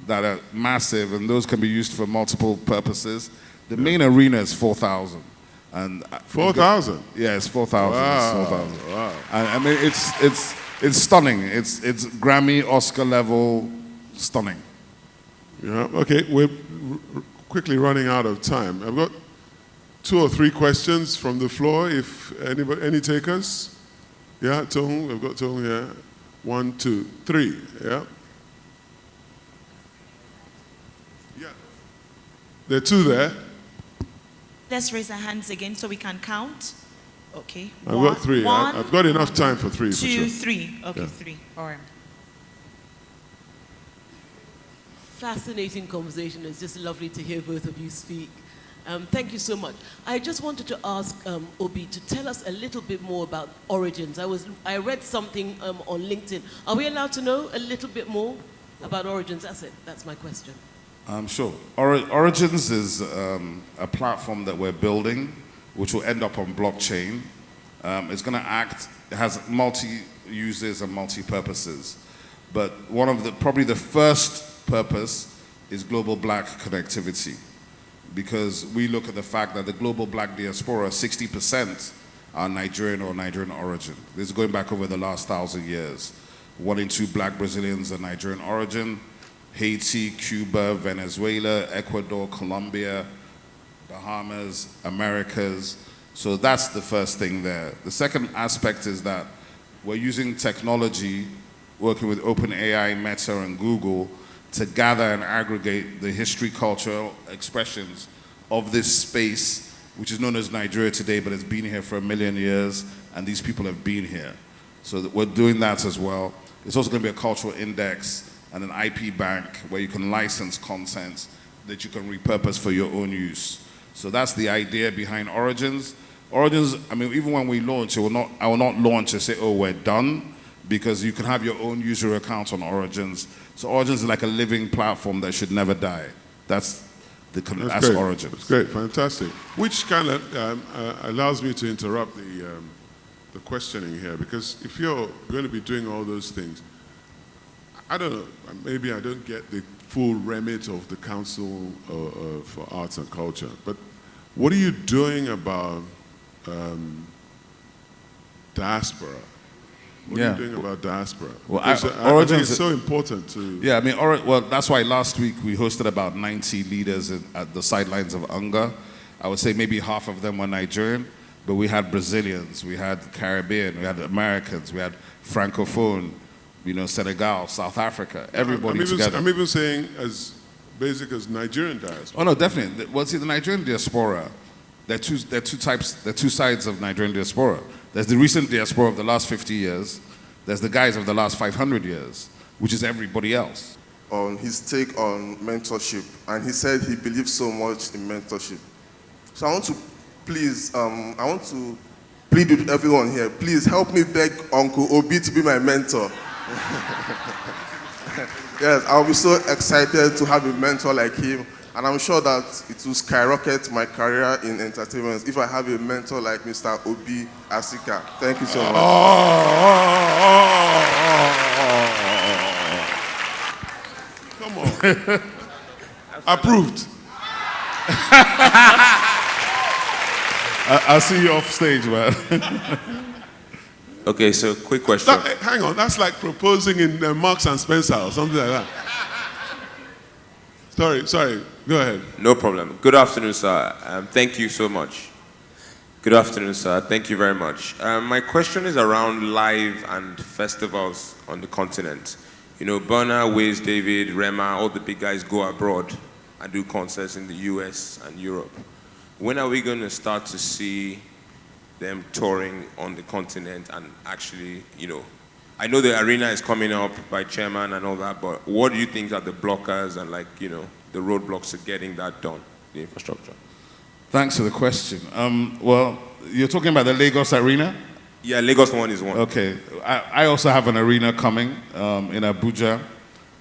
that are massive, and those can be used for multiple purposes. The main arena is 4,000. And 4,000? Yeah, it's 4,000. Wow. It's 4,000. Wow. And it's stunning. It's Grammy, Oscar level stunning. Yeah, okay, we're quickly running out of time. I've got 2 or 3 questions from the floor, if any takers? Yeah, Tong, we've got Tong here. 1, 2, 3, yeah? Yeah. There are 2 there. Let's raise our hands again so we can count. Okay. I've got 3. I've got enough time for 3. 2, for sure. 3. Okay, Yeah. 3. All right. Fascinating conversation. It's just lovely to hear both of you speak. Thank you so much. I just wanted to ask Obi to tell us a little bit more about origins. I read something on LinkedIn. Are we allowed to know a little bit more about origins? That's it. That's my question. Sure. Origins is a platform that we're building, which will end up on blockchain. It's going to act, it has multi-uses and multi-purposes. But one of probably the first purpose is global black connectivity. Because we look at the fact that the global black diaspora, 60% are Nigerian or Nigerian origin. This is going back over the last 1,000 years. 1 in 2 black Brazilians are Nigerian origin. Haiti, Cuba, Venezuela, Ecuador, Colombia, Bahamas, Americas. So that's the first thing there. The second aspect is that we're using technology, working with OpenAI, Meta, and Google, to gather and aggregate the history, cultural expressions of this space, which is known as Nigeria today, but it's been here for 1 million years, and these people have been here. So we're doing that as well. It's also going to be a cultural index and an IP bank where you can license content that you can repurpose for your own use. So that's the idea behind Origins. Origins, I mean, even when we launch, I will not launch and say, oh, we're done, because you can have your own user account on Origins. So Origins is like a living platform that should never die. That's Origins. That's great, fantastic. Which kind of allows me to interrupt the questioning here, because if you're going to be doing all those things, I don't know, maybe I don't get the full remit of the Council for Arts and Culture, but what are you doing about diaspora? What are you doing about diaspora? Well, I think it's so important to... Yeah, I mean, well, that's why last week we hosted about 90 leaders at the sidelines of UNGA. I would say maybe half of them were Nigerian, but we had Brazilians, we had Caribbean, we had Americans, we had Francophone, Senegal, South Africa, everybody together. I'm even saying as basic as Nigerian diaspora. Oh, no, definitely. Well, see, the Nigerian diaspora, there are two sides of Nigerian diaspora. There's the recent diaspora of the last 50 years. There's the guys of the last 500 years, which is everybody else. On his take on mentorship, and he said he believes so much in mentorship. So I want to plead with everyone here. Please help me beg Uncle Obi to be my mentor. Yes, I'll be so excited to have a mentor like him. And I'm sure that it will skyrocket my career in entertainment if I have a mentor like Mr. Obi Asika. Thank you so much. Come on. Approved. I'll see you off stage, man. Okay, so quick question. Hang on, that's like proposing in Marks and Spencer or something like that. Sorry, go ahead. No problem. Good afternoon, sir. Thank you so much. Good afternoon, sir. Thank you very much. My question is around live and festivals on the continent. Burna, Wiz, David, Rema, all the big guys go abroad and do concerts in the US and Europe. When are we going to start to see them touring on the continent and actually, I know the arena is coming up by chairman and all that, but what do you think are the blockers and the roadblocks to getting that done, the infrastructure? Thanks for the question. Well, you're talking about the Lagos arena? Yeah, Lagos one is one. Okay. I also have an arena coming in Abuja,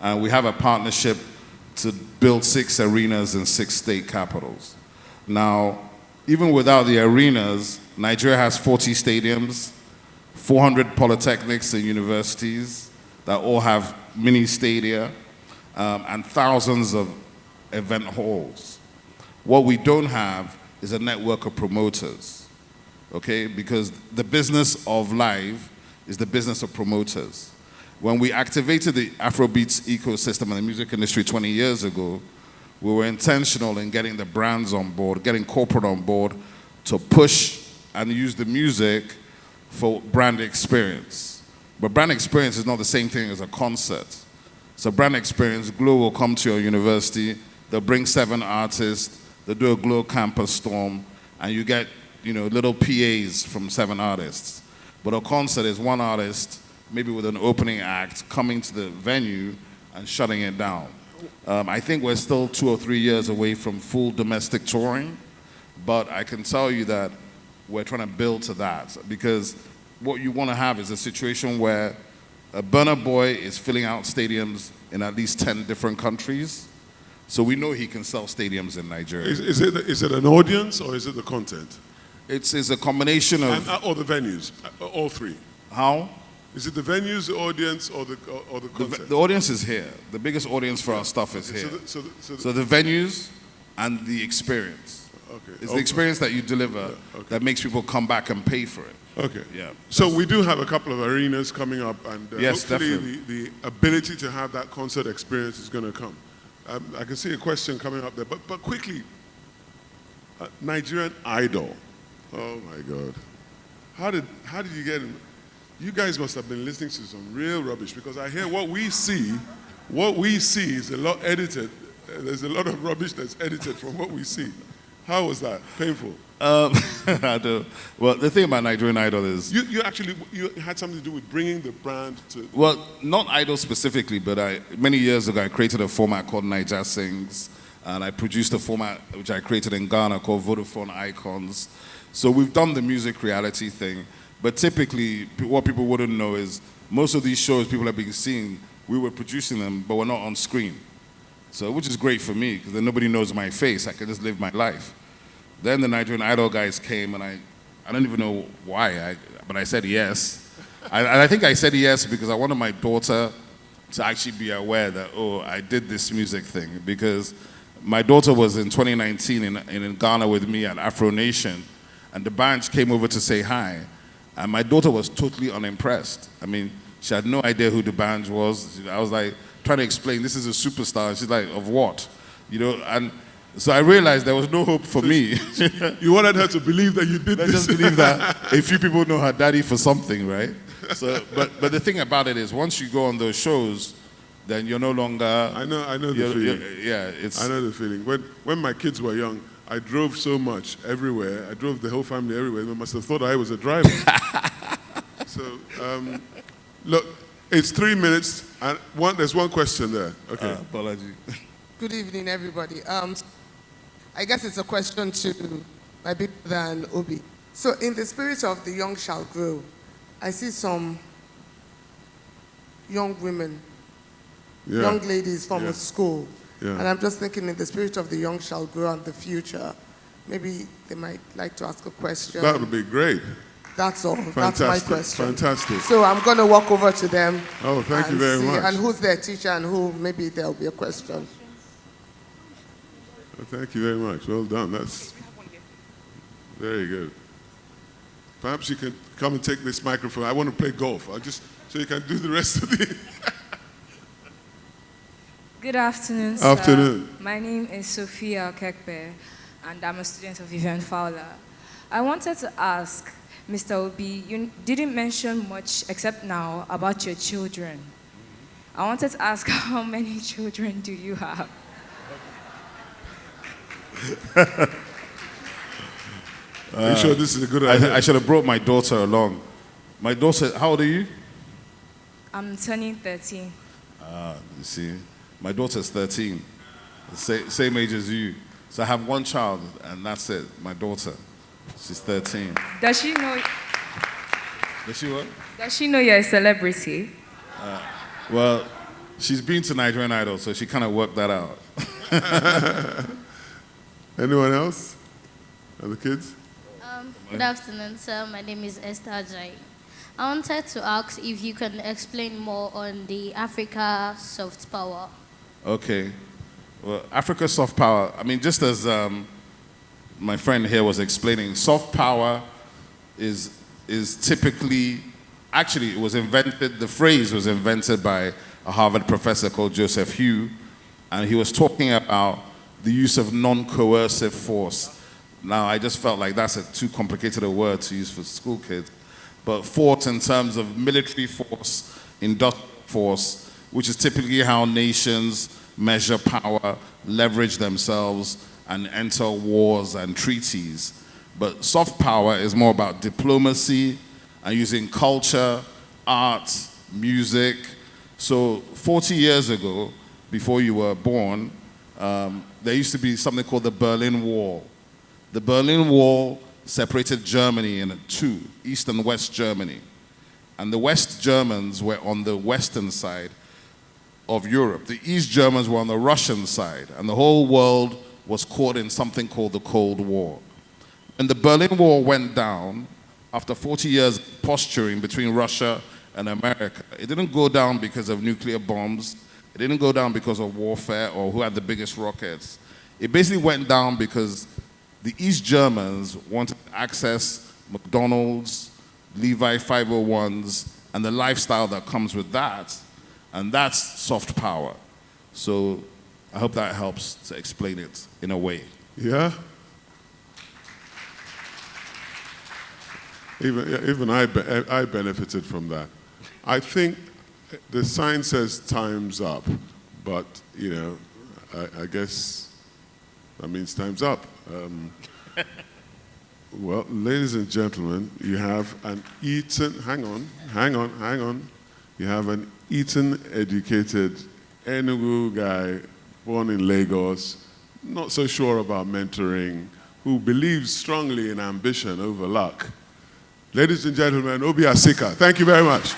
and we have a partnership to build 6 arenas in 6 state capitals. Now, even without the arenas, Nigeria has 40 stadiums, 400 polytechnics and universities that all have mini stadia, and thousands of event halls. What we don't have is a network of promoters, okay? Because the business of live is the business of promoters. when we activated the Afrobeats ecosystem in the music industry 20 years ago, we were intentional in getting the brands on board, getting corporate on board to push and use the music for brand experience. But brand experience is not the same thing as a concert. So brand experience, Glow will come to your university, they'll bring 7 artists, they'll do a Glow campus storm, and you get, little PAs from 7 artists. But a concert is 1 artist, maybe with an opening act, coming to the venue and shutting it down. I think we're still 2 or 3 years away from full domestic touring, but I can tell you that we're trying to build to that, because what you want to have is a situation where a Burna Boy is filling out stadiums in at least 10 different countries, so we know he can sell stadiums in Nigeria. Is it an audience or is it the content? It's a combination of... or the venues, all 3. How? Is it the venues, the audience, or the content? The audience is here. The biggest audience for our stuff is here. So the venues and the experience. Okay. It's the experience that you deliver that makes people come back and pay for it. Okay. Yeah. So we do have a couple of arenas coming up, and yes, hopefully definitely. the ability to have that concert experience is going to come. I can see a question coming up there, but quickly, Nigerian Idol. Oh my God. How did you get in? You guys must have been listening to some real rubbish, because I hear what we see is a lot edited. There's a lot of rubbish that's edited from what we see. How was that? Painful? I do. Well, the thing about Nigerian Idol is... You had something to do with bringing the brand to... Well, not Idol specifically, but many years ago I created a format called Naija Sings, and I produced a format which I created in Ghana called Vodafone Icons. So we've done the music reality thing, but typically what people wouldn't know is most of these shows people have been seeing, we were producing them, but we're not on screen. So, which is great for me, because then nobody knows my face. I can just live my life. Then the Nigerian Idol guys came, and I don't even know why, but I said yes. I think I said yes because I wanted my daughter to actually be aware that, I did this music thing. Because my daughter was in 2019 in Ghana with me at Afro Nation, and the band came over to say hi. And my daughter was totally unimpressed. I mean, she had no idea who the band was. I was like, trying to explain, this is a superstar. And she's like, of what? And so I realized there was no hope for me. You wanted her to believe that you did this. Just believe that a few people know her daddy for something, right? So, but the thing about it is, once you go on those shows, then you're no longer... I know the feeling. I know the feeling. When my kids were young, I drove so much everywhere. I drove the whole family everywhere. They must have thought I was a driver. So, look, it's 3 minutes, and there's one question there. Okay. Apology. Good evening, everybody. I guess it's a question to my big brother and Obi. So, in the spirit of the young shall grow, I see some young women, young ladies from a school. Yeah. And I'm just thinking, in the spirit of the young shall grow and the future, maybe they might like to ask a question. That would be great. That's all. Fantastic. That's my question. Fantastic. So I'm going to walk over to them. Oh, thank you very much. And who's their teacher and who, maybe there'll be a question. Oh, thank you very much. Well done. That's very good. Perhaps you can come and take this microphone. I want to play golf. So you can do the rest of the... Good afternoon, sir. Afternoon. My name is Sophia Kekpe, and I'm a student of Vivian Fowler. I wanted to ask, Mr. Obi, you didn't mention much, except now, about your children. I wanted to ask, how many children do you have? Are you sure this is a good idea? I should have brought my daughter along. My daughter, how old are you? I'm turning 13. You see, my daughter's 13, same age as you. So I have one child, and that's it, my daughter. She's 13. Does she know? Does she what? Does she know you're a celebrity? Well, she's been to Nigerian Idol, so she kind of worked that out. Anyone else? Other kids? Good afternoon, sir. My name is Esther Ajayi. I wanted to ask if you can explain more on the Africa soft power. Okay. Well, Africa soft power, I mean, just as my friend here was explaining, soft power is typically actually, it was invented, the phrase was invented by a Harvard professor called Joseph Hugh, and he was talking about the use of non-coercive force. Now, I just felt like that's too complicated a word to use for school kids, but force in terms of military force, industrial force, which is typically how nations measure power, leverage themselves, and enter wars and treaties. But soft power is more about diplomacy and using culture, art, music. So 40 years ago, before you were born, there used to be something called the Berlin Wall. The Berlin Wall separated Germany into two, East and West Germany. And the West Germans were on the western side of Europe. The East Germans were on the Russian side, and the whole world was caught in something called the Cold War. When the Berlin Wall went down, after 40 years of posturing between Russia and America, it didn't go down because of nuclear bombs. It didn't go down because of warfare or who had the biggest rockets. It basically went down because the East Germans wanted to access McDonald's, Levi 501s, and the lifestyle that comes with that. And that's soft power. So I hope that helps to explain it in a way. Yeah? Even I benefited from that. I think the sign says time's up, but, you know, I guess that means time's up. Well, ladies and gentlemen, you have an Eton, hang on. You have an Eton educated Enugu guy born in Lagos, not so sure about mentoring, who believes strongly in ambition over luck. Ladies and gentlemen, Obi Asika, thank you very much.